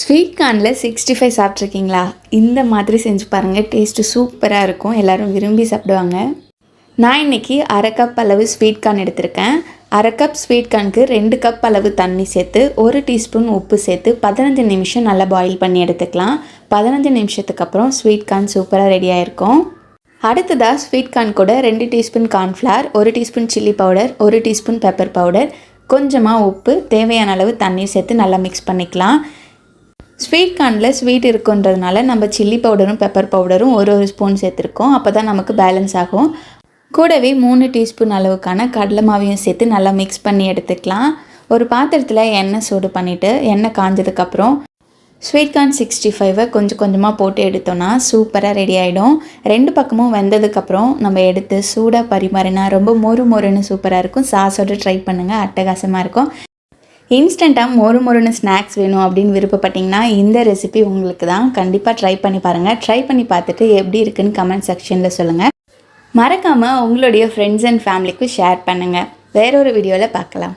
Sweet கார்னில் 65 சாப்பிட்ருக்கீங்களா? இந்த மாதிரி செஞ்சு பாருங்கள், டேஸ்ட்டு சூப்பராக இருக்கும். எல்லோரும் விரும்பி சாப்பிடுவாங்க. நான் இன்றைக்கி அரை கப் அளவு ஸ்வீட் கார்ன் எடுத்திருக்கேன். அரை கப் ஸ்வீட் கார்னுக்கு 2 கப் அளவு தண்ணி சேர்த்து 1 டீஸ்பூன் உப்பு சேர்த்து 15 நிமிஷம் நல்லா பாயில் பண்ணி எடுத்துக்கலாம். 15 நிமிஷத்துக்கு அப்புறம் ஸ்வீட் கார்ன் சூப்பராக ரெடி ஆகிருக்கும். அடுத்ததாக ஸ்வீட் கார்ன் கூட 2 teaspoon cornflour, 1 teaspoon chilli powder, 1 teaspoon pepper powder, கொஞ்சமாக உப்பு, தேவையான அளவு தண்ணீர் சேர்த்து நல்லா மிக்ஸ் பண்ணிக்கலாம். ஸ்வீட் கார்னில் ஸ்வீட் இருக்குன்றதுனால நம்ம சில்லி பவுடரும் பெப்பர் பவுடரும் ஒரு ஸ்பூன் சேர்த்துருக்கோம். அப்போ தான் நமக்கு பேலன்ஸ் ஆகும். கூடவே 3 டீஸ்பூன் அளவுக்கான கடலை மாவையும் சேர்த்து நல்லா மிக்ஸ் பண்ணி எடுத்துக்கலாம். ஒரு பாத்திரத்தில் எண்ணெய் சூடு பண்ணிவிட்டு எண்ணெய் காஞ்சதுக்கப்புறம் ஸ்வீட் கார்ன் 65 கொஞ்சம் கொஞ்சமாக போட்டு எடுத்தோன்னா சூப்பராக ரெடி ஆகிடும். 2 பக்கமும் வெந்ததுக்கப்புறம் நம்ம எடுத்து சூடாக பரிமாறினா ரொம்ப மொறுன்னு சூப்பராக இருக்கும். சாஸோடு ட்ரை பண்ணுங்கள், அட்டகாசமாக இருக்கும். இன்ஸ்டண்ட்டாக மொறுன்னு ஸ்நாக்ஸ் வேணும் அப்படின்னு விருப்பப்பட்டிங்கன்னா இந்த ரெசிபி உங்களுக்கு தான். கண்டிப்பாக ட்ரை பண்ணி பாருங்கள். ட்ரை பண்ணி பார்த்துட்டு எப்படி இருக்குன்னு கமெண்ட் செக்ஷனில் சொல்லுங்கள். மறக்காமல் உங்களுடைய ஃப்ரெண்ட்ஸ் அண்ட் ஃபேமிலிக்கு ஷேர் பண்ணுங்கள். வேறொரு வீடியோவில் பார்க்கலாம்.